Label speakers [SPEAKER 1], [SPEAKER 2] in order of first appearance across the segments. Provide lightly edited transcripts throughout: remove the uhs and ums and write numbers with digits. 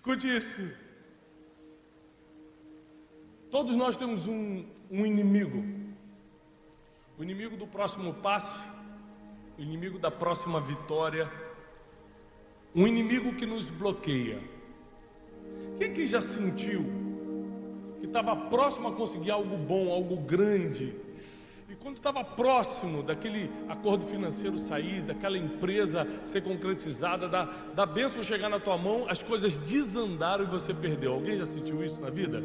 [SPEAKER 1] Escute isso. Todos nós temos um inimigo. O inimigo do próximo passo, o inimigo da próxima vitória, um inimigo que nos bloqueia. Quem que já sentiu que estava próximo a conseguir algo bom, algo grande, e quando estava próximo daquele acordo financeiro sair, daquela empresa ser concretizada, da bênção chegar na tua mão, as coisas desandaram e você perdeu? Alguém já sentiu isso na vida?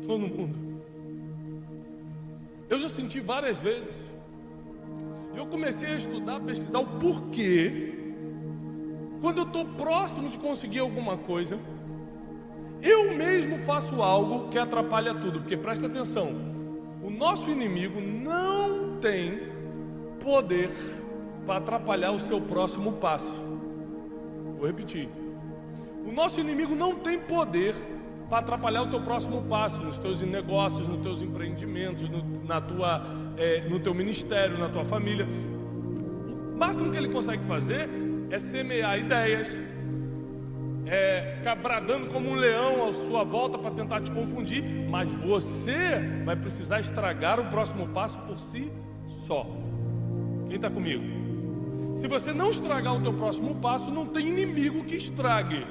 [SPEAKER 1] Todo mundo. Eu já senti várias vezes. Eu comecei a estudar, a pesquisar o porquê. Quando eu estou próximo de conseguir alguma coisa, eu mesmo faço algo que atrapalha tudo. Porque presta atenção, o nosso inimigo não tem poder para atrapalhar o seu próximo passo. Vou repetir. O nosso inimigo não tem poder para atrapalhar o teu próximo passo, nos teus negócios, nos teus empreendimentos, no teu ministério, na tua família. O máximo que ele consegue fazer é semear ideias, ficar bradando como um leão à sua volta para tentar te confundir, mas você vai precisar estragar o próximo passo por si só. Quem está comigo? Se você não estragar o teu próximo passo, não tem inimigo que estrague.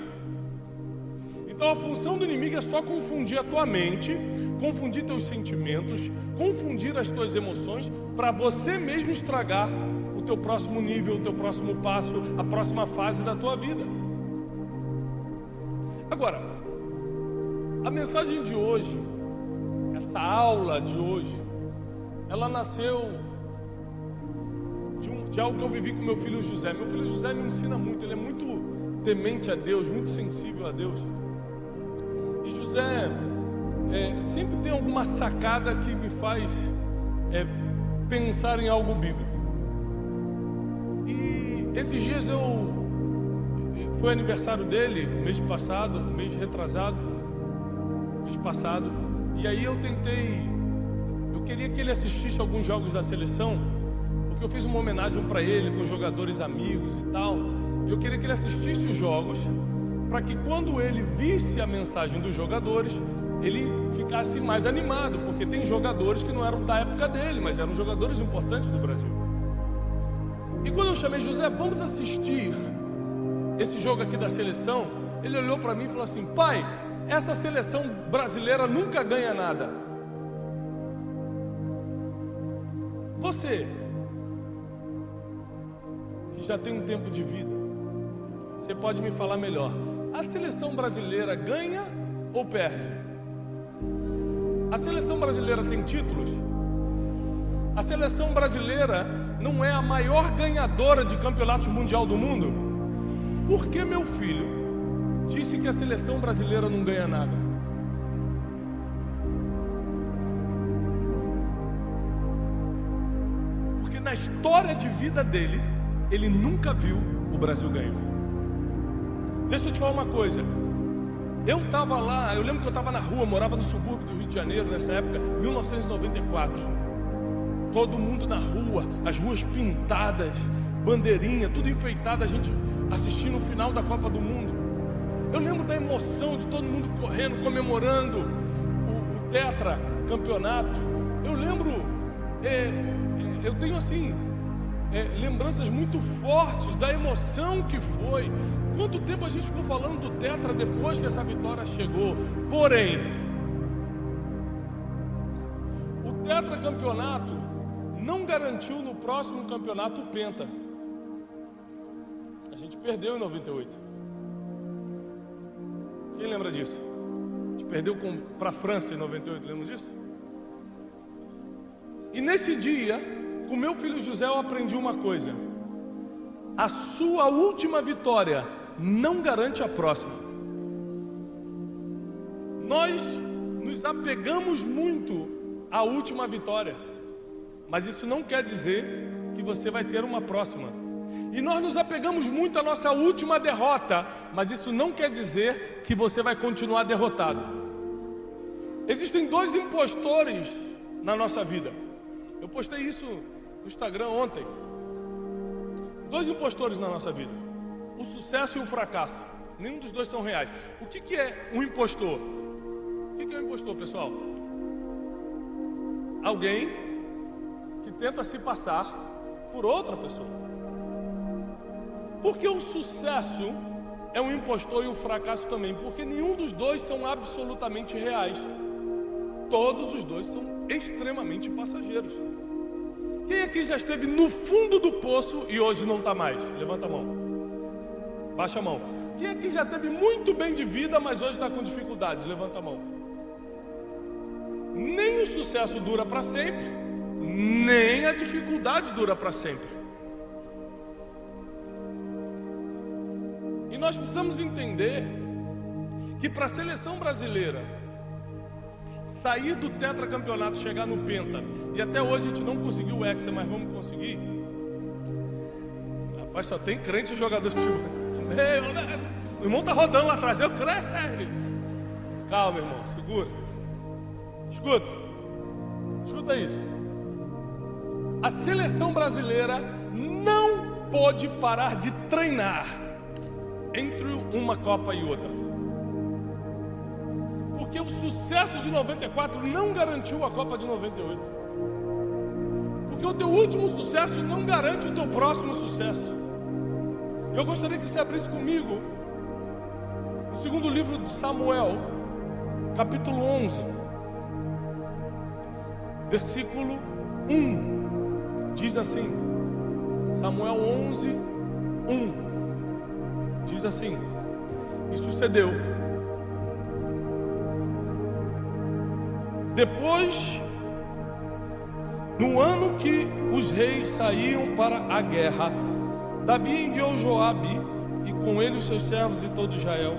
[SPEAKER 1] Então a função do inimigo é só confundir a tua mente, confundir teus sentimentos, confundir as tuas emoções, para você mesmo estragar o teu próximo nível, o teu próximo passo, a próxima fase da tua vida. Agora, a mensagem de hoje, essa aula de hoje, ela nasceu de algo que eu vivi com meu filho José. Meu filho José me ensina muito, ele é muito temente a Deus, muito sensível a Deus. E José sempre tem alguma sacada que me faz pensar em algo bíblico. E esses dias foi aniversário dele, mês passado, mês passado, e aí eu queria que ele assistisse alguns jogos da seleção, porque eu fiz uma homenagem para ele, com jogadores amigos e tal, e eu queria que ele assistisse os jogos, para que quando ele visse a mensagem dos jogadores, ele ficasse mais animado, porque tem jogadores que não eram da época dele, mas eram jogadores importantes do Brasil. E quando eu chamei José, vamos assistir esse jogo aqui da seleção, ele olhou para mim e falou assim: pai, essa seleção brasileira nunca ganha nada. Você, que já tem um tempo de vida, você pode me falar melhor, a seleção brasileira ganha ou perde? A seleção brasileira tem títulos? A seleção brasileira não é a maior ganhadora de campeonato mundial do mundo? Por que meu filho disse que a seleção brasileira não ganha nada? Porque na história de vida dele, ele nunca viu o Brasil ganhar. Deixa eu te falar uma coisa. Eu estava lá, eu lembro que eu estava na rua, morava no subúrbio do Rio de Janeiro nessa época, 1994. Todo mundo na rua, as ruas pintadas, bandeirinha, tudo enfeitado, a gente assistindo o final da Copa do Mundo. Eu lembro da emoção de todo mundo correndo, comemorando o tetra campeonato. Eu lembro, eu tenho assim, lembranças muito fortes da emoção que foi. Quanto tempo a gente ficou falando do tetra depois que essa vitória chegou? Porém, o tetracampeonato não garantiu no próximo campeonato o penta. A gente perdeu em 98. Quem lembra disso? A gente perdeu para a França em 98, lembra disso? E nesse dia, com meu filho José, eu aprendi uma coisa: a sua última vitória não garante a próxima. Nós nos apegamos muito à última vitória, mas isso não quer dizer que você vai ter uma próxima. E nós nos apegamos muito à nossa última derrota, mas isso não quer dizer que você vai continuar derrotado. Existem dois impostores na nossa vida. Eu postei isso no Instagram ontem. Dois impostores na nossa vida: o sucesso e o fracasso. Nenhum dos dois são reais. O que é um impostor? O que é um impostor, pessoal? Alguém que tenta se passar por outra pessoa. Porque o sucesso é um impostor e o fracasso também? Porque nenhum dos dois são absolutamente reais. Todos os dois são extremamente passageiros. Quem aqui já esteve no fundo do poço e hoje não está mais? Levanta a mão. Baixa a mão. Quem aqui já teve muito bem de vida, mas hoje está com dificuldades? Levanta a mão. Nem o sucesso dura para sempre, nem a dificuldade dura para sempre. E nós precisamos entender que para a seleção brasileira sair do tetracampeonato, chegar no penta, e até hoje a gente não conseguiu o hexa, mas vamos conseguir. Rapaz, só tem crente e jogador de futebol. O irmão está rodando lá atrás, eu creio. Calma, irmão, segura. Escuta isso. A seleção brasileira não pode parar de treinar entre uma Copa e outra. Porque o sucesso de 94 não garantiu a Copa de 98. Porque o teu último sucesso não garante o teu próximo sucesso. Eu gostaria que você abrisse comigo no segundo livro de Samuel, capítulo 11, versículo 1. Diz assim, Samuel 11, 1. Diz assim: e sucedeu, depois, no ano que os reis saíam para a guerra, Davi enviou Joabe e com ele os seus servos e todo Israel.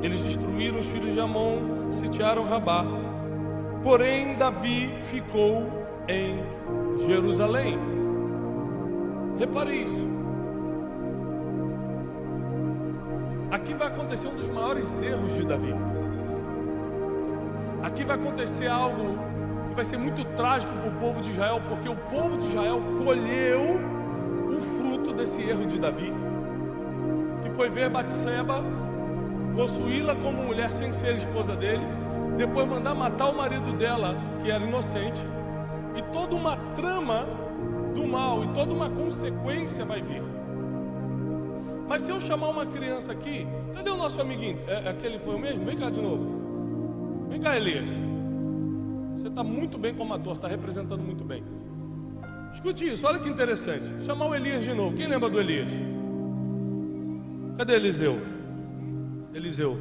[SPEAKER 1] Eles destruíram os filhos de Amon, sitiaram Rabá. Porém Davi ficou em Jerusalém. Repare isso. Aqui vai acontecer um dos maiores erros de Davi. Aqui vai acontecer algo que vai ser muito trágico para o povo de Israel, porque o povo de Israel colheu o fruto desse erro de Davi, que foi ver Batseba, possuí-la como mulher sem ser esposa dele, depois mandar matar o marido dela, que era inocente, e toda uma trama do mal, e toda uma consequência vai vir. Mas se eu chamar uma criança aqui, cadê o nosso amiguinho? Aquele foi o mesmo? Vem cá de novo. Vem cá, Elias. Você está muito bem como ator, está representando muito bem. Escute isso, olha que interessante. Vou chamar o Elias de novo. Quem lembra do Elias? Cadê Eliseu? Eliseu,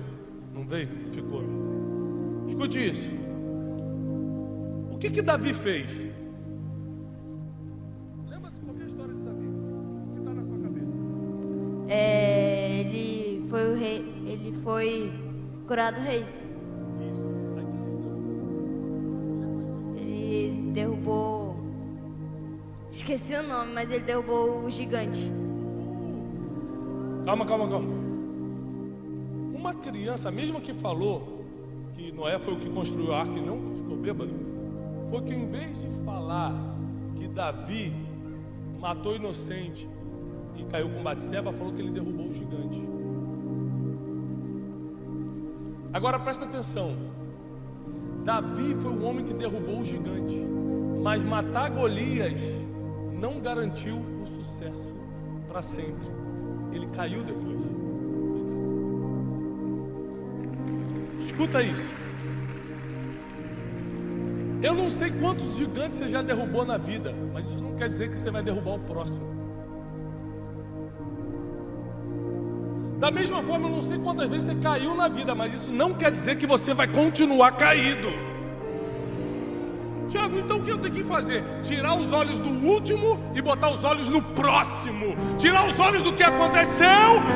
[SPEAKER 1] não veio? Ficou. Escute isso. O que Davi fez? Lembra de qualquer história de Davi? O que está na sua cabeça?
[SPEAKER 2] Ele foi o rei. Ele foi curado rei.
[SPEAKER 1] Isso.
[SPEAKER 2] Ele derrubou. Esqueci o nome, mas ele derrubou o gigante.
[SPEAKER 1] Calma. Uma criança, mesmo que falou que Noé foi o que construiu a arca e não que ficou bêbado, foi que em vez de falar que Davi matou inocente e caiu com Batseba, falou que ele derrubou o gigante. Agora presta atenção. Davi foi o homem que derrubou o gigante, mas matar Golias não garantiu o sucesso para sempre. Ele caiu depois. Escuta isso. Eu não sei quantos gigantes você já derrubou na vida, mas isso não quer dizer que você vai derrubar o próximo. Da mesma forma, eu não sei quantas vezes você caiu na vida, mas isso não quer dizer que você vai continuar caído. Tiago, então o que eu tenho que fazer? Tirar os olhos do último e botar os olhos no próximo. Tirar os olhos do que aconteceu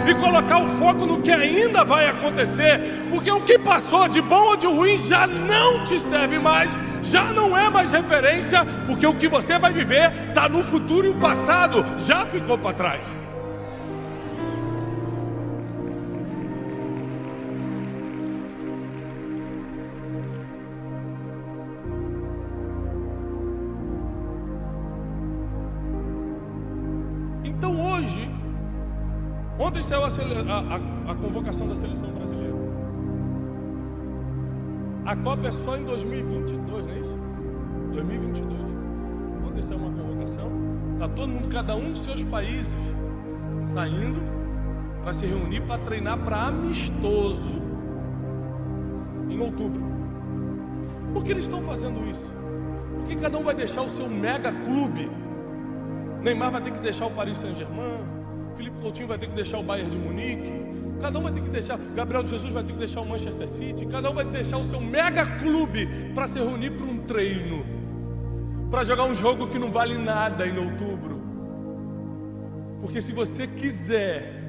[SPEAKER 1] e colocar o foco no que ainda vai acontecer. Porque o que passou de bom ou de ruim já não te serve mais, já não é mais referência, porque o que você vai viver está no futuro e o passado já ficou para trás. Ontem saiu a convocação da seleção brasileira. A Copa é só em 2022, não é isso? 2022. Ontem saiu uma convocação. Está todo mundo, cada um dos seus países, saindo para se reunir para treinar para amistoso em outubro. Por que eles estão fazendo isso? Porque cada um vai deixar o seu mega clube. Neymar vai ter que deixar o Paris Saint-Germain, Felipe Coutinho vai ter que deixar o Bayern de Munique, cada um vai ter que deixar, Gabriel Jesus vai ter que deixar o Manchester City, cada um vai deixar o seu mega clube para se reunir para um treino, para jogar um jogo que não vale nada em outubro. Porque se você quiser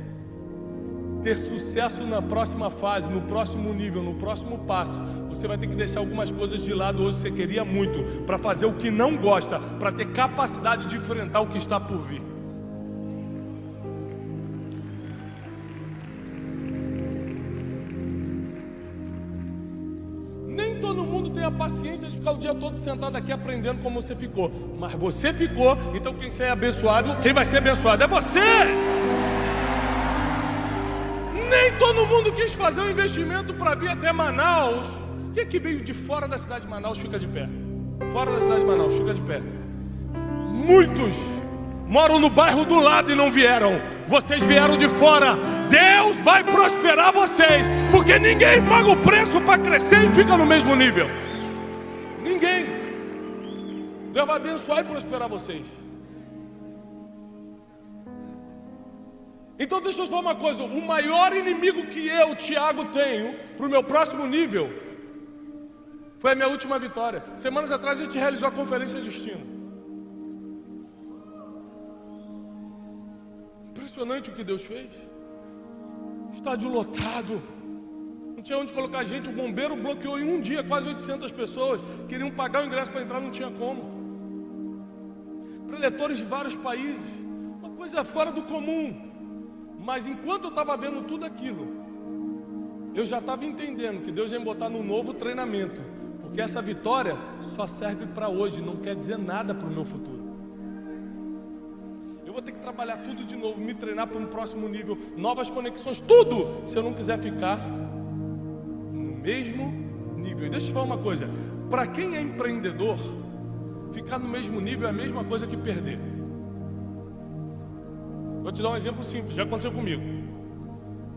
[SPEAKER 1] ter sucesso na próxima fase, no próximo nível, no próximo passo, você vai ter que deixar algumas coisas de lado hoje que você queria muito, para fazer o que não gosta, para ter capacidade de enfrentar o que está por vir. Nem todo mundo tem a paciência de ficar o dia todo sentado aqui aprendendo como você ficou, mas você ficou, então quem vai ser abençoado é você. Nem todo mundo quis fazer um investimento para vir até Manaus. Quem é que veio de fora da cidade de Manaus fica de pé? Fora da cidade de Manaus, fica de pé. Muitos moram no bairro do lado e não vieram. Vocês vieram de fora. Deus vai prosperar vocês, porque ninguém paga o preço para crescer e fica no mesmo nível. Ninguém. Deus vai abençoar e prosperar vocês. Então deixa eu te falar uma coisa, o maior inimigo que eu, Tiago, tenho para o meu próximo nível foi a minha última vitória. Semanas atrás a gente realizou a conferência de destino. Impressionante o que Deus fez. Estádio lotado, não tinha onde colocar gente, o bombeiro bloqueou em um dia quase 800 pessoas, queriam pagar o ingresso para entrar, não tinha como. Preletores de vários países, uma coisa fora do comum. Mas enquanto eu estava vendo tudo aquilo, eu já estava entendendo que Deus ia me botar num novo treinamento, porque essa vitória só serve para hoje, não quer dizer nada para o meu futuro. Eu vou ter que trabalhar tudo de novo, me treinar para um próximo nível, novas conexões, tudo, se eu não quiser ficar no mesmo nível. E deixa eu te falar uma coisa, para quem é empreendedor, ficar no mesmo nível é a mesma coisa que perder. Vou te dar um exemplo simples, já aconteceu comigo.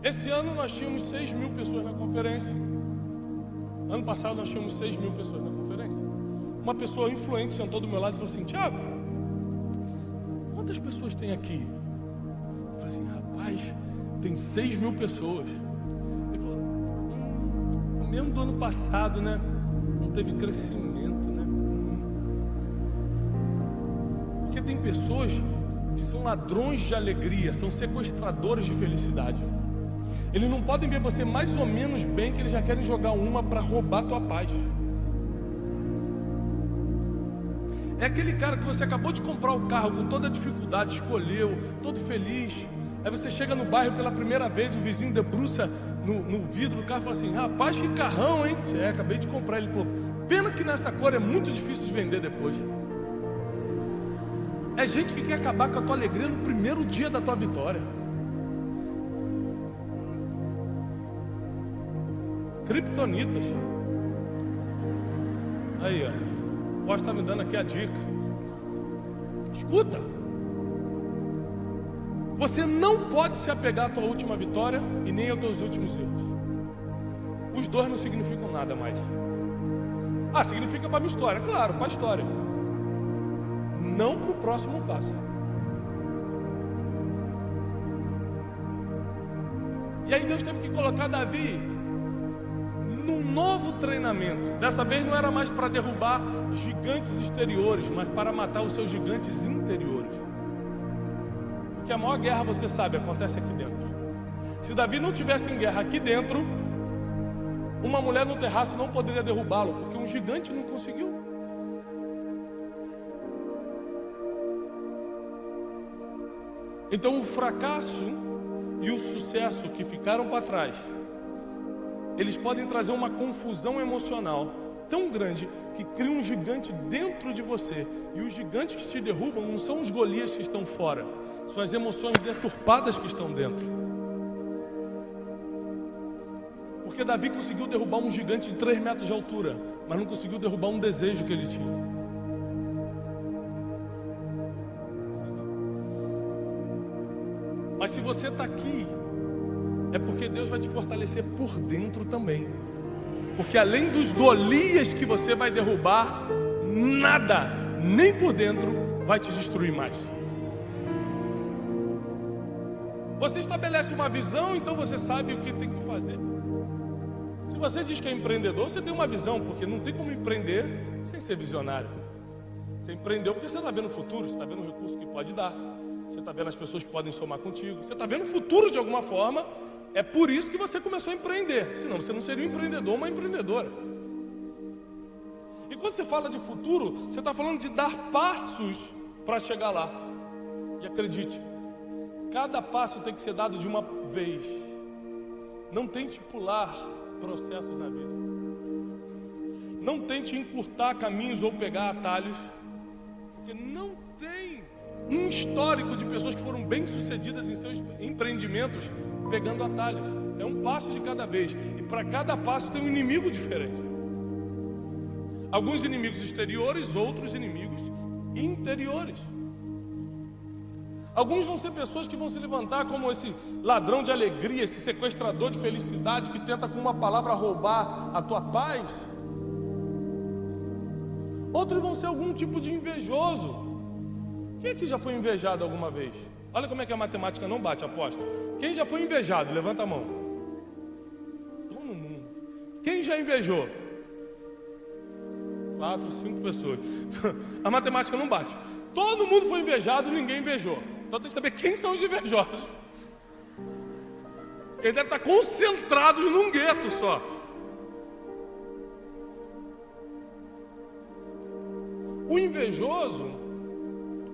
[SPEAKER 1] Esse ano nós tínhamos 6 mil pessoas na conferência. Ano passado nós tínhamos 6 mil pessoas na conferência. Uma pessoa influente sentou do meu lado e falou assim: Tiago, quantas pessoas tem aqui? Eu falei assim: rapaz, tem 6 mil pessoas. Ele falou: o mesmo do ano passado, né? Não teve crescimento, né? Porque tem pessoas que são ladrões de alegria, são sequestradores de felicidade. Eles não podem ver você mais ou menos bem, que eles já querem jogar uma para roubar a tua paz. É aquele cara que você acabou de comprar o carro com toda a dificuldade, escolheu, todo feliz. Aí você chega no bairro pela primeira vez, o vizinho debruça no vidro do carro e fala assim: rapaz, que carrão, hein? Acabei de comprar. Ele falou: pena que nessa cor é muito difícil de vender depois. É gente que quer acabar com a tua alegria no primeiro dia da tua vitória. Criptonitas. Aí, ó. Posso estar me dando aqui a dica. Escuta. Você não pode se apegar à tua última vitória e nem aos teus últimos erros. Os dois não significam nada mais. Ah, significa para a minha história. Claro, para a história. Não para o próximo passo. E aí Deus teve que colocar Davi num novo treinamento. Dessa vez não era mais para derrubar gigantes exteriores, mas para matar os seus gigantes interiores. Porque a maior guerra, você sabe, acontece aqui dentro. Se Davi não tivesse em guerra aqui dentro, uma mulher no terraço não poderia derrubá-lo, porque um gigante não conseguiu. Então o fracasso e o sucesso que ficaram para trás, eles podem trazer uma confusão emocional tão grande que cria um gigante dentro de você. E os gigantes que te derrubam não são os Golias que estão fora, são as emoções deturpadas que estão dentro. Porque Davi conseguiu derrubar um gigante de 3 metros de altura, mas não conseguiu derrubar um desejo que ele tinha. Mas se você está aqui, é porque Deus vai te fortalecer por dentro também. Porque além dos Golias que você vai derrubar, nada, nem por dentro, vai te destruir mais. Você estabelece uma visão, então você sabe o que tem que fazer. Se você diz que é empreendedor, você tem uma visão, porque não tem como empreender sem ser visionário. Você empreendeu porque você está vendo o futuro, você está vendo o recurso que pode dar, você está vendo as pessoas que podem somar contigo, você está vendo o futuro de alguma forma. É por isso que você começou a empreender, senão você não seria um empreendedor ou uma empreendedora. E quando você fala de futuro, você está falando de dar passos para chegar lá. E acredite, cada passo tem que ser dado de uma vez. Não tente pular processos na vida. Não tente encurtar caminhos ou pegar atalhos, porque não tem um histórico de pessoas que foram bem-sucedidas em seus empreendimentos pegando atalhos. É um passo de cada vez, e para cada passo tem um inimigo diferente. Alguns inimigos exteriores, outros inimigos interiores. Alguns vão ser pessoas que vão se levantar como esse ladrão de alegria, esse sequestrador de felicidade que tenta com uma palavra roubar a tua paz. Outros vão ser algum tipo de invejoso. Quem aqui já foi invejado alguma vez? Olha como é que a matemática não bate, aposto. Quem já foi invejado? Levanta a mão. Todo mundo. Quem já invejou? 4, 5 pessoas. A matemática não bate. Todo mundo foi invejado, ninguém invejou. Então tem que saber quem são os invejosos. Eles devem estar concentrados num gueto só. O invejoso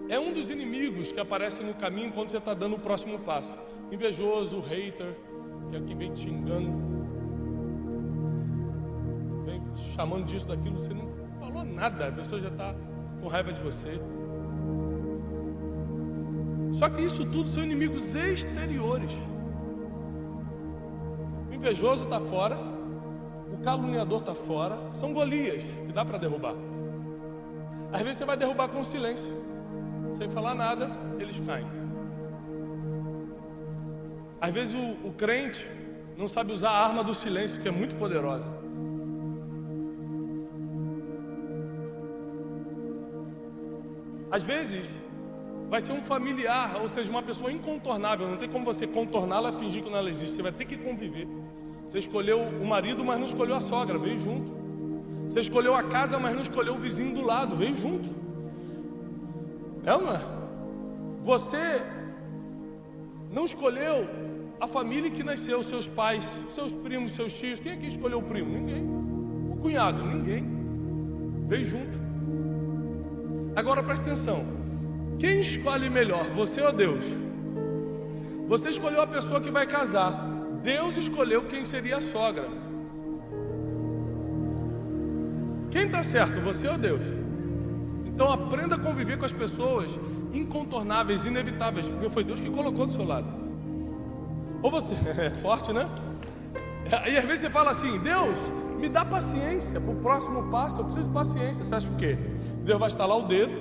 [SPEAKER 1] é um dos inimigos que aparece no caminho quando você está dando o próximo passo. Invejoso, hater, que é quem vem te xingando, vem chamando disso, daquilo, você não falou nada, a pessoa já está com raiva de você. Só que isso tudo são inimigos exteriores. O invejoso está fora, o caluniador está fora, são Golias que dá para derrubar. Às vezes você vai derrubar com silêncio, sem falar nada, eles caem. Às vezes o crente não sabe usar a arma do silêncio, que é muito poderosa. Às vezes vai ser um familiar, ou seja, uma pessoa incontornável. Não tem como você contorná-la e fingir que não ela existe. Você vai ter que conviver. Você escolheu o marido, mas não escolheu a sogra, veio junto. Você escolheu a casa, mas não escolheu o vizinho do lado, veio junto. É ou não é? Você não escolheu a família que nasceu, seus pais, seus primos, seus tios. Quem aqui escolheu o primo? Ninguém. O cunhado? Ninguém. Veio junto. Agora presta atenção. Quem escolhe melhor, você ou Deus? Você escolheu a pessoa que vai casar. Deus escolheu quem seria a sogra. Quem está certo, você ou Deus? Então aprenda a conviver com as pessoas incontornáveis, inevitáveis, porque foi Deus que colocou do seu lado. Ou você, é forte, né? E às vezes você fala assim: Deus, me dá paciência para o próximo passo, eu preciso de paciência. Você acha o quê? Deus vai estalar o dedo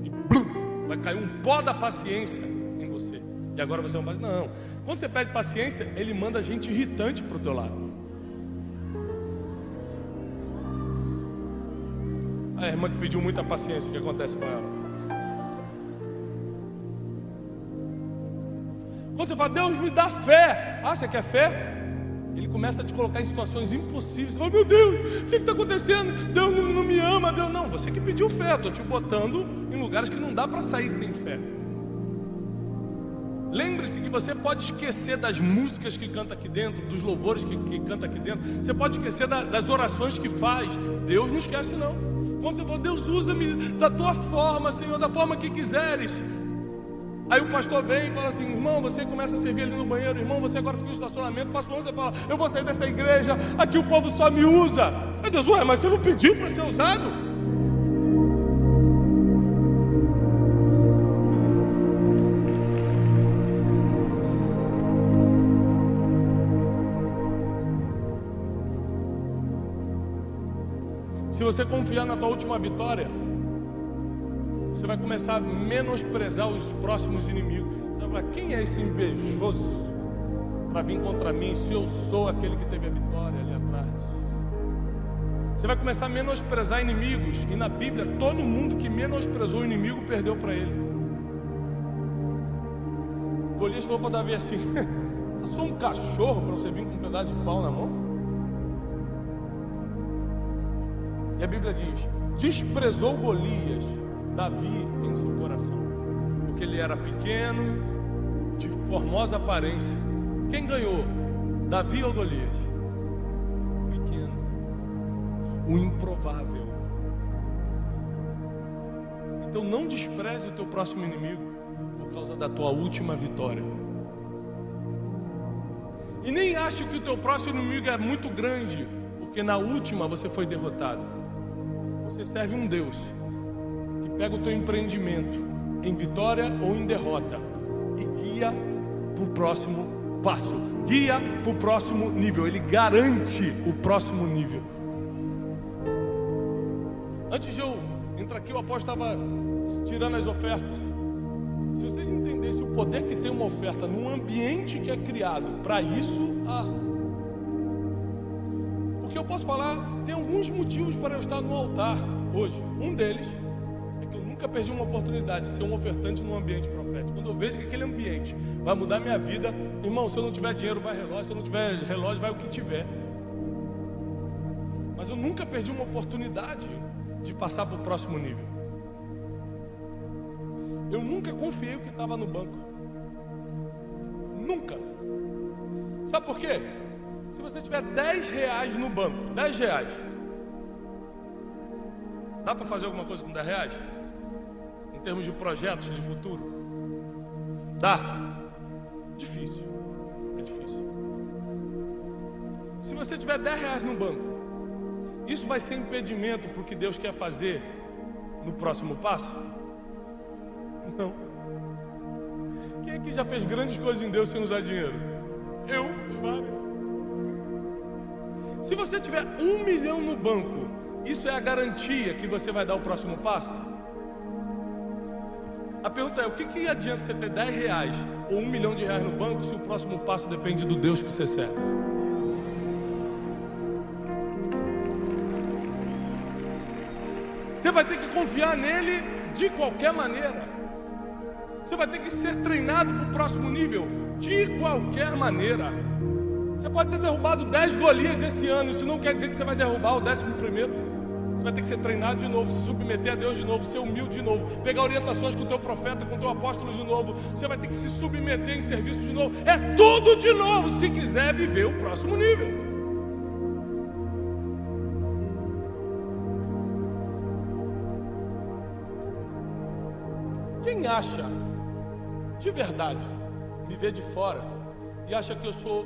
[SPEAKER 1] e blum, vai cair um pó da paciência em você. E agora você não vai. Não. Quando você pede paciência, Ele manda gente irritante para o teu lado. A irmã que pediu muita paciência, o que acontece com ela? Quando você fala, Deus me dá fé. Ah, você quer fé? Ele começa a te colocar em situações impossíveis. Você fala, meu Deus, o que está acontecendo? Deus não me ama, Deus não. Você que pediu fé, estou te botando em lugares que não dá para sair sem fé. Lembre-se que você pode esquecer das músicas que canta aqui dentro, dos louvores que canta aqui dentro. Você pode esquecer das orações que faz. Deus não esquece não. Quando você fala, Deus, usa-me da tua forma, Senhor, da forma que quiseres. Aí o pastor vem e fala assim, irmão, você começa a servir ali no banheiro, irmão, você agora fica no estacionamento, passa um ano, você fala, eu vou sair dessa igreja, aqui o povo só me usa. Meu Deus, ué, mas você não pediu para ser usado? Se você confiar na tua última vitória, você vai começar a menosprezar os próximos inimigos. Você vai falar, quem é esse invejoso para vir contra mim, se eu sou aquele que teve a vitória ali atrás? Você vai começar a menosprezar inimigos. E na Bíblia, todo mundo que menosprezou o inimigo perdeu para ele. Golias falou para Davi assim: eu sou um cachorro para você vir com um pedaço de pau na mão? E a Bíblia diz: desprezou Golias Davi em seu coração, porque ele era pequeno, de formosa aparência. Quem ganhou? Davi ou Golias? Pequeno, o improvável. Então não despreze o teu próximo inimigo por causa da tua última vitória. E nem ache que o teu próximo inimigo é muito grande, porque na última você foi derrotado. Você serve um Deus que pega o teu empreendimento em vitória ou em derrota e guia para o próximo passo, guia para o próximo nível. Ele garante o próximo nível. Antes de eu entrar aqui, o apóstolo estava tirando as ofertas. Se vocês entendessem o poder que tem uma oferta num ambiente que é criado para isso, porque eu posso falar, tem alguns motivos para eu estar no altar hoje. Um deles é que eu nunca perdi uma oportunidade de ser um ofertante num ambiente profético. Quando eu vejo que aquele ambiente vai mudar minha vida, irmão, se eu não tiver dinheiro vai relógio, se eu não tiver relógio vai o que tiver. Mas eu nunca perdi uma oportunidade de passar para o próximo nível. Eu nunca confiei o que estava no banco. Nunca. Sabe por quê? Se você tiver 10 reais no banco, 10 reais, dá para fazer alguma coisa com 10 reais? Em termos de projetos de futuro? Dá? Difícil. É difícil. Se você tiver 10 reais no banco, isso vai ser impedimento para o que Deus quer fazer no próximo passo? Não. Quem aqui já fez grandes coisas em Deus sem usar dinheiro? Eu fiz várias. Se você tiver 1 milhão no banco, isso é a garantia que você vai dar o próximo passo? A pergunta é, o que adianta você ter 10 reais ou 1 milhão de reais no banco se o próximo passo depende do Deus que você serve? Você vai ter que confiar nele de qualquer maneira. Você vai ter que ser treinado para o próximo nível de qualquer maneira. Você pode ter derrubado 10 Golias esse ano, isso não quer dizer que você vai derrubar o 11º. Você vai ter que ser treinado de novo, se submeter a Deus de novo, ser humilde de novo, pegar orientações com o teu profeta, com o teu apóstolo de novo. Você vai ter que se submeter em serviço de novo. É tudo de novo se quiser viver o próximo nível. Quem acha de verdade me vê de fora e acha que eu sou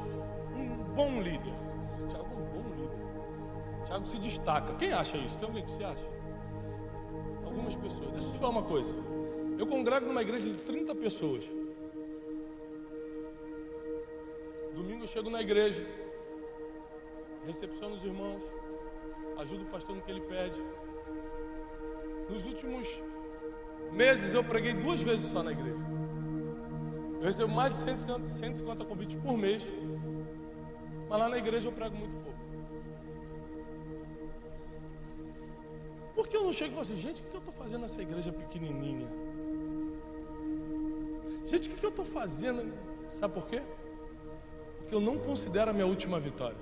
[SPEAKER 1] um bom líder? Tiago é um bom líder. Tiago se destaca. Quem acha isso? Tem alguém que se acha? Algumas pessoas. Deixa eu te falar uma coisa. Eu congrego numa igreja de 30 pessoas. Domingo eu chego na igreja, recepciono os irmãos, ajudo o pastor no que ele pede. Nos últimos meses eu preguei 2 vezes só na igreja. Eu recebo mais de 150 convites por mês, mas lá na igreja eu prego muito pouco. Por que eu não chego e falo assim, gente, o que eu estou fazendo nessa igreja pequenininha? Gente, o que eu estou fazendo? Sabe por quê? Porque eu não considero a minha última vitória.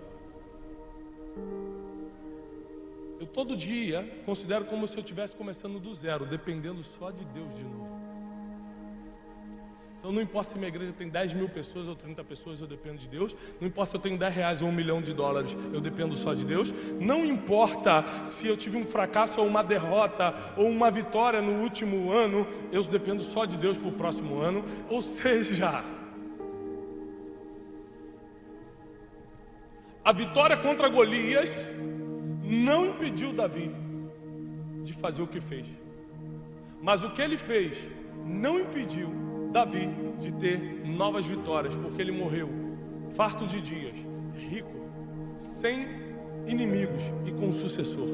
[SPEAKER 1] Eu todo dia considero como se eu estivesse começando do zero, dependendo só de Deus de novo. Então não importa se minha igreja tem 10 mil pessoas ou 30 pessoas, eu dependo de Deus. Não importa se eu tenho 10 reais ou $1 milhão, eu dependo só de Deus. Não importa se eu tive um fracasso ou uma derrota ou uma vitória no último ano, eu dependo só de Deus para o próximo ano. Ou seja, a vitória contra Golias não impediu Davi de fazer o que fez. Mas o que ele fez não impediu Davi de ter novas vitórias, porque ele morreu farto de dias, rico, sem inimigos e com sucessor.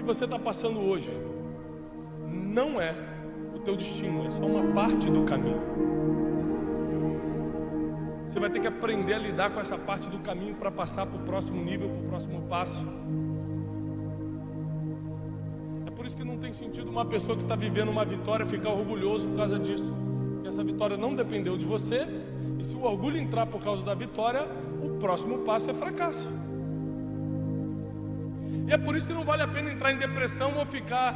[SPEAKER 1] você está passando hoje não é o teu destino, é só uma parte do caminho. Você vai ter que aprender a lidar com essa parte do caminho para passar para o próximo nível, para o próximo passo. É por isso que não tem sentido uma pessoa que está vivendo uma vitória ficar orgulhoso por causa disso, porque essa vitória não dependeu de você, e se o orgulho entrar por causa da vitória, o próximo passo é fracasso. E é por isso que não vale a pena entrar em depressão ou ficar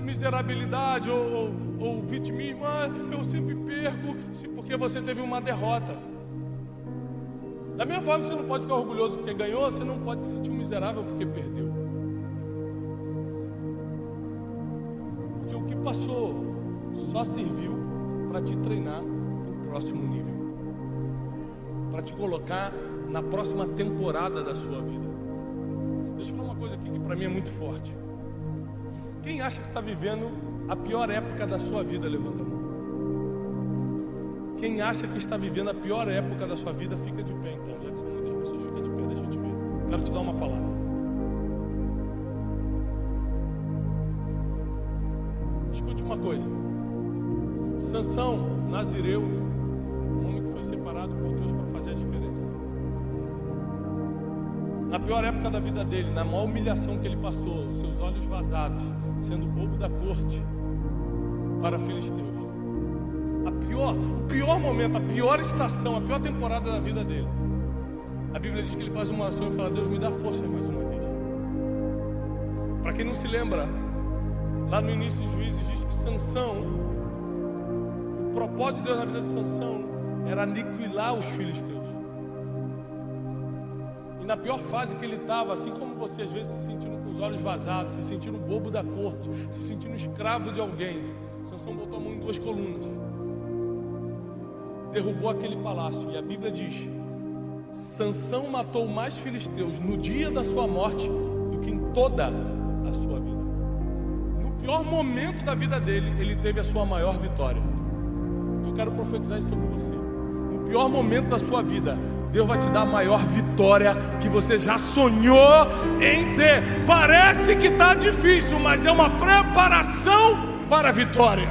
[SPEAKER 1] miserabilidade ou vitimismo. Eu sempre perco porque você teve uma derrota. Da mesma forma que você não pode ficar orgulhoso porque ganhou, você não pode se sentir um miserável porque perdeu. Porque o que passou só serviu para te treinar para o próximo nível, para te colocar na próxima temporada da sua vida. Deixa eu falar uma coisa aqui que para mim é muito forte. Quem acha que está vivendo a pior época da sua vida, levanta a mão. Quem acha que está vivendo a pior época da sua vida, fica de pé então. Já que são muitas pessoas, fica de pé, deixa eu te ver. Quero te dar uma palavra. Escute uma coisa. Sansão, nazireu, um homem que foi separado por Deus para fazer a diferença. Na pior época da vida dele, na maior humilhação que ele passou, os seus olhos vazados, sendo bobo da corte para filisteus. O pior momento, a pior estação, a pior temporada da vida dele. A Bíblia diz que ele faz uma oração e fala: Deus, me dá forças mais uma vez. Para quem não se lembra, lá no início de Juízes diz que Sansão, o propósito de Deus na vida de Sansão era aniquilar os filisteus. Na pior fase que ele estava, assim como você às vezes se sentindo com os olhos vazados, se sentindo bobo da corte, se sentindo escravo de alguém, Sansão botou a mão em 2 colunas, derrubou aquele palácio. E a Bíblia diz: Sansão matou mais filisteus no dia da sua morte do que em toda a sua vida. No pior momento da vida dele, ele teve a sua maior vitória. Eu quero profetizar isso sobre você. No pior momento da sua vida, Deus vai te dar a maior vitória que você já sonhou em ter. Parece que está difícil, mas é uma preparação para a vitória.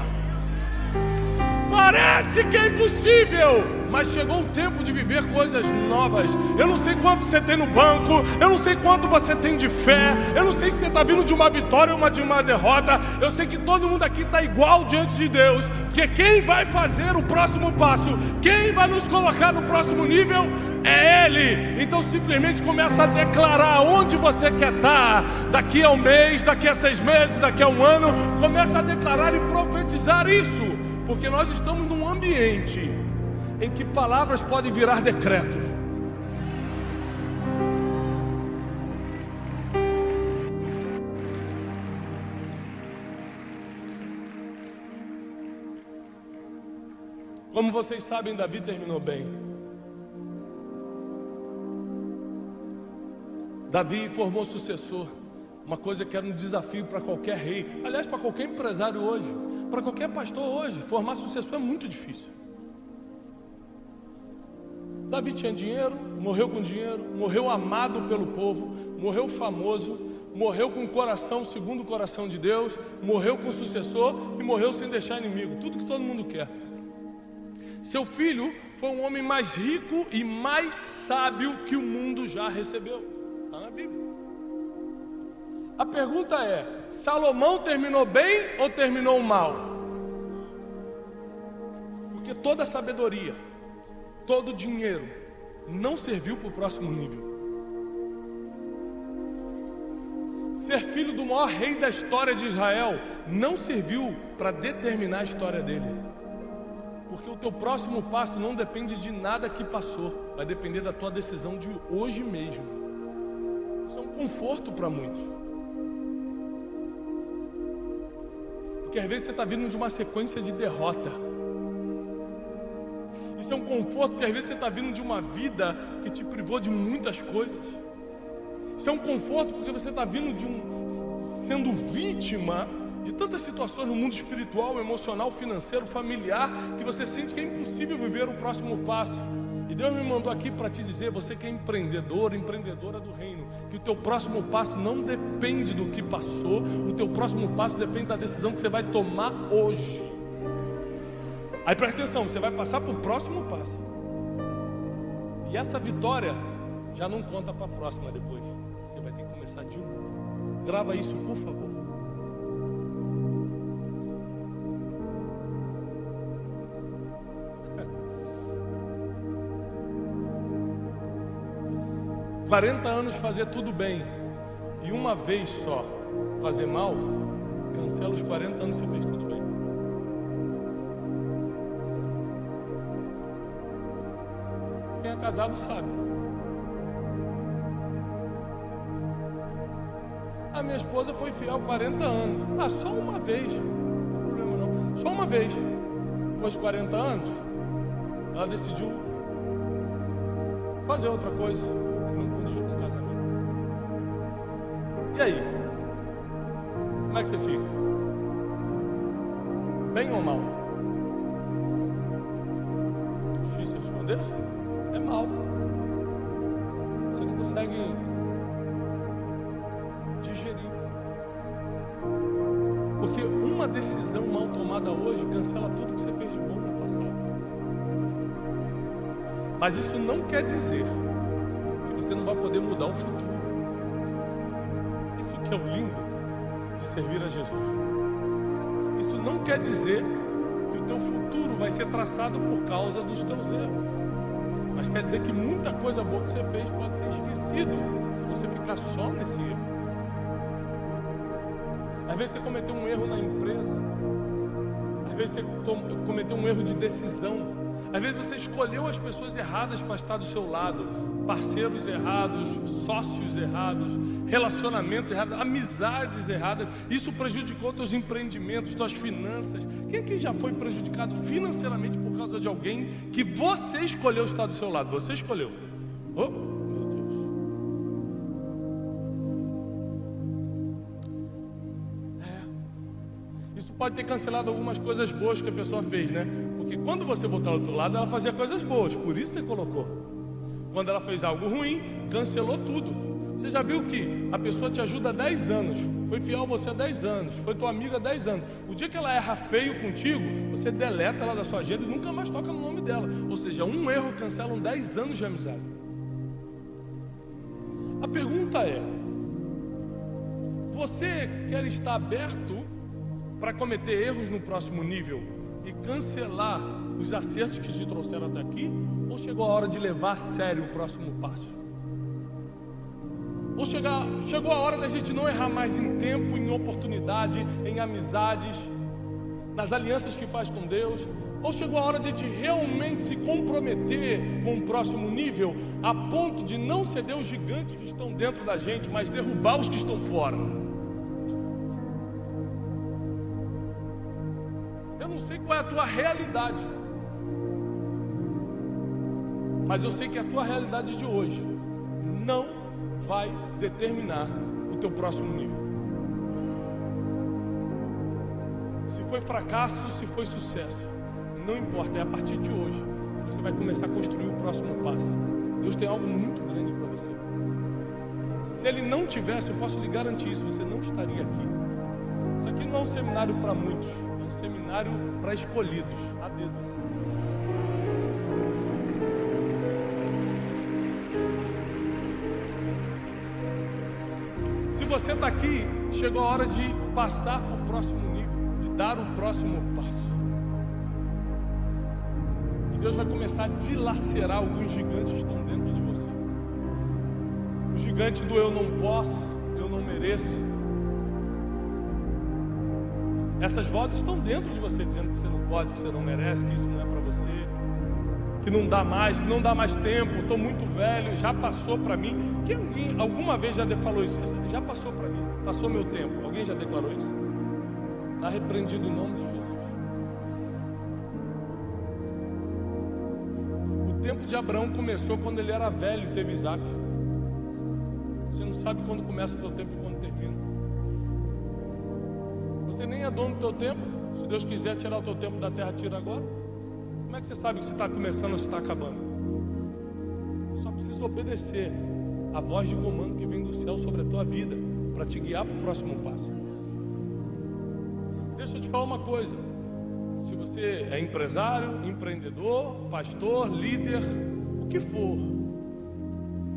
[SPEAKER 1] Parece que é impossível, mas chegou o tempo de viver coisas novas. Eu não sei quanto você tem no banco, eu não sei quanto você tem de fé, eu não sei se você está vindo de uma vitória ou de uma derrota. Eu sei que todo mundo aqui está igual diante de Deus, porque quem vai fazer o próximo passo, quem vai nos colocar no próximo nível é Ele. Então simplesmente começa a declarar onde você quer estar, daqui a um mês, daqui a 6 meses, daqui a um ano. Começa a declarar e profetizar isso, porque nós estamos num ambiente em que palavras podem virar decretos. Como vocês sabem, Davi terminou bem. Davi formou sucessor, uma coisa que era um desafio para qualquer rei, aliás, para qualquer empresário hoje, para qualquer pastor hoje. Formar sucessor é muito difícil. Davi tinha dinheiro, morreu com dinheiro, morreu amado pelo povo, morreu famoso, morreu com o coração segundo o coração de Deus, morreu com sucessor e morreu sem deixar inimigo, tudo que todo mundo quer. Seu filho foi um homem mais rico e mais sábio que o mundo já recebeu. Está na Bíblia. A pergunta é: Salomão terminou bem ou terminou mal? Porque toda a sabedoria, todo o dinheiro não serviu para o próximo nível. Ser filho do maior rei da história de Israel não serviu para determinar a história dele. Porque o teu próximo passo não depende de nada que passou, vai depender da tua decisão de hoje mesmo. Isso é um conforto para muitos. Porque às vezes você está vindo de uma sequência de derrota. Isso é um conforto porque às vezes você está vindo de uma vida que te privou de muitas coisas. Isso é um conforto porque você está vindo sendo vítima de tantas situações no mundo espiritual, emocional, financeiro, familiar, que você sente que é impossível viver o próximo passo. E E Deus me mandou aqui para te dizer, você que é empreendedor, empreendedora do reino, que o teu próximo passo não depende do que passou, o teu próximo passo depende da decisão que você vai tomar hoje. Aí presta atenção, você vai passar para o próximo passo. E essa vitória já não conta para a próxima depois. Você vai ter que começar de novo. Grava isso, por favor. "40 anos fazer tudo bem e uma vez só fazer mal, cancela os 40 anos que você fez tudo bem." Quem é casado sabe. A minha esposa foi fiel 40 anos. Só uma vez. Não tem problema não. Só uma vez. Depois de 40 anos, ela decidiu fazer outra coisa que não condiz com o casamento. E aí? Como é que você fica? Bem ou mal? Difícil responder? É mal. Você não consegue digerir. Porque uma decisão mal tomada hoje cancela tudo que você fez de bom no passado. Mas isso não quer dizer que você não vai poder mudar o futuro. Isso que é o lindo de servir a Jesus. Isso não quer dizer que o teu futuro vai ser traçado por causa dos teus erros. Mas quer dizer que muita coisa boa que você fez pode ser esquecido se você ficar só nesse erro. Às vezes você cometeu um erro na empresa. Às vezes você cometeu um erro de decisão. Às vezes você escolheu as pessoas erradas para estar do seu lado. Parceiros errados, sócios errados, relacionamentos errados, amizades erradas. Isso prejudicou teus empreendimentos, tuas finanças. Quem aqui já foi prejudicado financeiramente por causa de alguém que você escolheu estar do seu lado? Você escolheu. Oh, meu Deus. Isso pode ter cancelado algumas coisas boas que a pessoa fez, né? Porque quando você botou ao teu lado, ela fazia coisas boas. Por isso você colocou. Quando ela fez algo ruim, cancelou tudo. Você já viu que a pessoa te ajuda há 10 anos, foi fiel a você há 10 anos, foi tua amiga há 10 anos. O dia que ela erra feio contigo, você deleta ela da sua agenda e nunca mais toca no nome dela. Ou seja, um erro cancela 10 anos de amizade. A pergunta é: você quer estar aberto para cometer erros no próximo nível e cancelar os acertos que te trouxeram até aqui? Ou chegou a hora de levar a sério o próximo passo? Ou chegou a hora da gente não errar mais em tempo, em oportunidade, em amizades, nas alianças que faz com Deus? Ou chegou a hora de a gente realmente se comprometer com o próximo nível, a ponto de não ceder os gigantes que estão dentro da gente, mas derrubar os que estão fora? Eu não sei qual é a tua realidade, mas eu sei que a tua realidade de hoje não vai determinar o teu próximo nível. Se foi fracasso, se foi sucesso, não importa, é a partir de hoje que você vai começar a construir o próximo passo. Deus tem algo muito grande para você. Se Ele não tivesse, eu posso lhe garantir isso, você não estaria aqui. Isso aqui não é um seminário para muitos, é um seminário para escolhidos, a dedo. Se você está aqui, chegou a hora de passar para o próximo nível, de dar o próximo passo. E Deus vai começar a dilacerar alguns gigantes que estão dentro de você. O gigante do eu não posso, eu não mereço. Essas vozes estão dentro de você, dizendo que você não pode, que você não merece, que isso não é para você, que não dá mais, que não dá mais tempo, estou muito velho, já passou para mim. Quem alguma vez já falou isso? Já passou para mim, passou meu tempo. Alguém já declarou isso? Está repreendido em nome de Jesus. O tempo de Abraão começou quando ele era velho e teve Isaac. Você não sabe quando começa o teu tempo e quando termina. Você nem é dono do teu tempo. Se Deus quiser tirar o teu tempo da terra, tira agora. Como é que você sabe que você está começando ou se está acabando? precisa obedecer a voz de comando que vem do céu sobre a tua vida para te guiar para o próximo passo. Deixa eu te falar uma coisa. Se você é empresário, empreendedor, pastor, líder, o que for,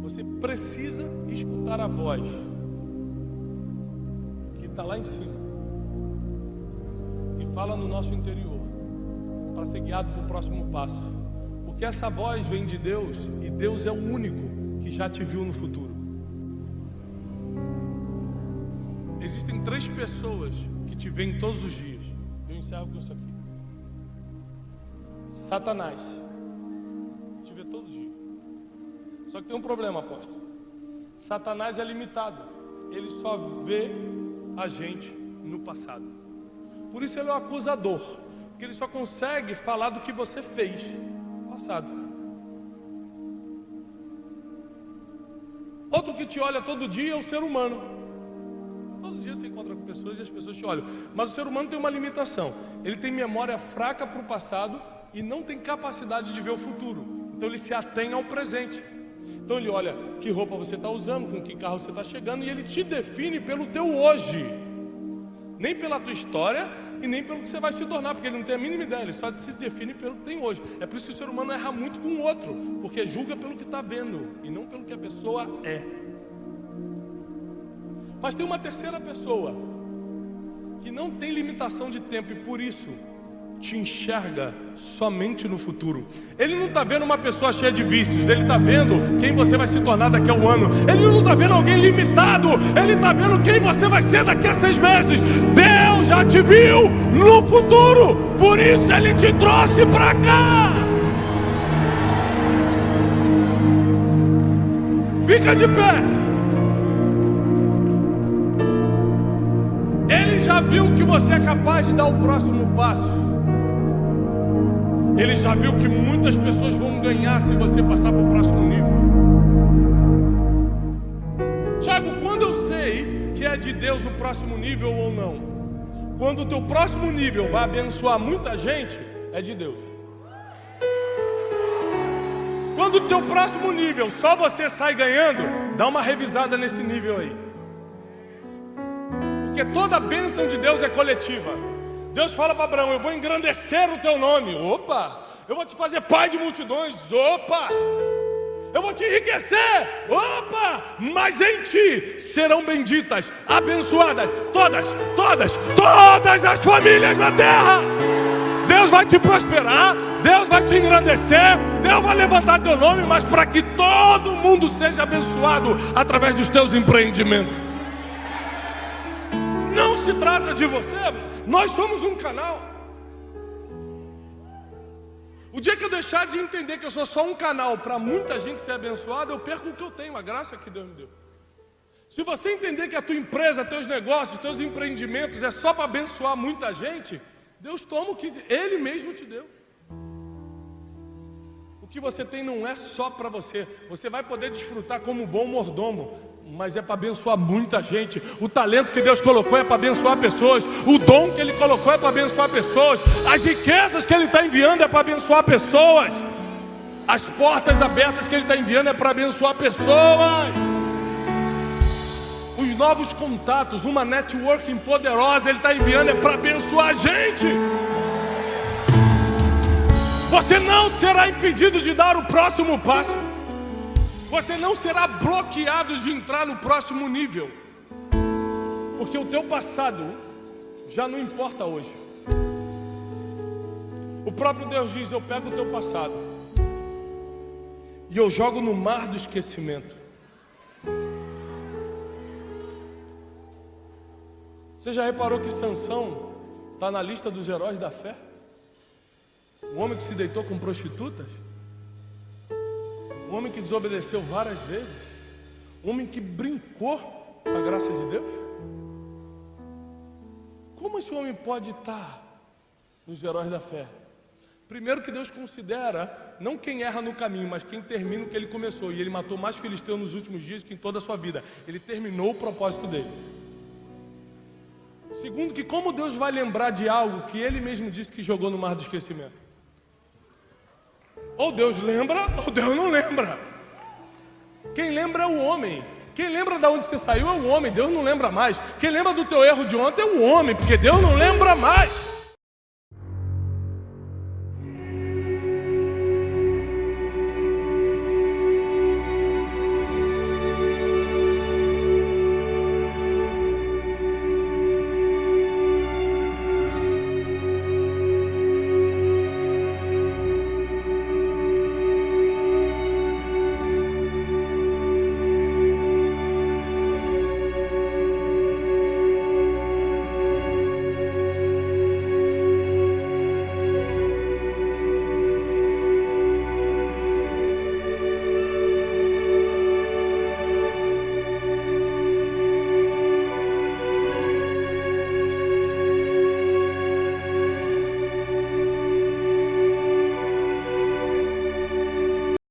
[SPEAKER 1] você precisa escutar a voz que está lá em cima, que fala no nosso interior, para ser guiado para o próximo passo. Porque essa voz vem de Deus, e Deus é o único que já te viu no futuro. Existem 3 pessoas que te veem todos os dias. Eu encerro com isso aqui. Satanás te vê todo dia. Só que tem um problema, apóstolo. Satanás é limitado. Ele só vê a gente no passado. Por isso ele é um acusador, porque ele só consegue falar do que você fez no passado. Outro que te olha todo dia é o ser humano. Todo dia você encontra com pessoas e as pessoas te olham. Mas o ser humano tem uma limitação. Ele tem memória fraca para o passado e não tem capacidade de ver o futuro. Então ele se atém ao presente. Então ele olha que roupa você está usando, com que carro você está chegando, e ele te define pelo teu hoje. Nem pela tua história e nem pelo que você vai se tornar, porque ele não tem a mínima ideia, ele só se define pelo que tem hoje. É por isso que o ser humano erra muito com o outro, porque julga pelo que está vendo e não pelo que a pessoa é. Mas tem uma terceira pessoa que não tem limitação de tempo e por isso te enxerga somente no futuro. Ele não está vendo uma pessoa cheia de vícios, ele está vendo quem você vai se tornar daqui a um ano. Ele não está vendo alguém limitado, ele está vendo quem você vai ser daqui a 6 meses. Deus já te viu no futuro, por isso ele te trouxe para cá. Fica de pé. Ele já viu que você é capaz de dar o próximo passo. Ele já viu que muitas pessoas vão ganhar se você passar para o próximo nível. Tiago, quando eu sei que é de Deus o próximo nível ou não? Quando o teu próximo nível vai abençoar muita gente, é de Deus. Quando o teu próximo nível só você sai ganhando, dá uma revisada nesse nível aí. Porque toda a bênção de Deus é coletiva. Deus fala para Abraão: eu vou engrandecer o teu nome. Opa! Eu vou te fazer pai de multidões. Opa! Eu vou te enriquecer. Opa! Mas em ti serão benditas, abençoadas todas as famílias da terra. Deus vai te prosperar, Deus vai te engrandecer, Deus vai levantar teu nome, mas para que todo mundo seja abençoado através dos teus empreendimentos. Não se trata de você. Nós somos um canal. O dia que eu deixar de entender que eu sou só um canal para muita gente ser abençoada, eu perco o que eu tenho, a graça que Deus me deu. Se você entender que a tua empresa, teus negócios, teus empreendimentos é só para abençoar muita gente, Deus toma o que Ele mesmo te deu. O que você tem não é só para você. Você vai poder desfrutar como bom mordomo, mas é para abençoar muita gente. O talento que Deus colocou é para abençoar pessoas. O dom que Ele colocou é para abençoar pessoas. As riquezas que Ele está enviando é para abençoar pessoas. As portas abertas que Ele está enviando é para abençoar pessoas. Os novos contatos, uma networking poderosa Ele está enviando é para abençoar a gente. Você não será impedido de dar o próximo passo. Você não será bloqueado de entrar no próximo nível, porque o teu passado já não importa hoje. O próprio Deus diz: eu pego o teu passado e eu jogo no mar do esquecimento. Você já reparou que Sansão está na lista dos heróis da fé? O homem que se deitou com prostitutas, o homem que desobedeceu várias vezes, o homem que brincou com a graça de Deus. Como esse homem pode estar nos heróis da fé? Primeiro que Deus considera não quem erra no caminho, mas quem termina o que ele começou. E ele matou mais filisteus nos últimos dias que em toda a sua vida. Ele terminou o propósito dele. Segundo que como Deus vai lembrar de algo que ele mesmo disse que jogou no mar do esquecimento? Ou Deus lembra, ou Deus não lembra. Quem lembra é o homem. Quem lembra de onde você saiu é o homem. Deus não lembra mais. Quem lembra do teu erro de ontem é o homem, porque Deus não lembra mais.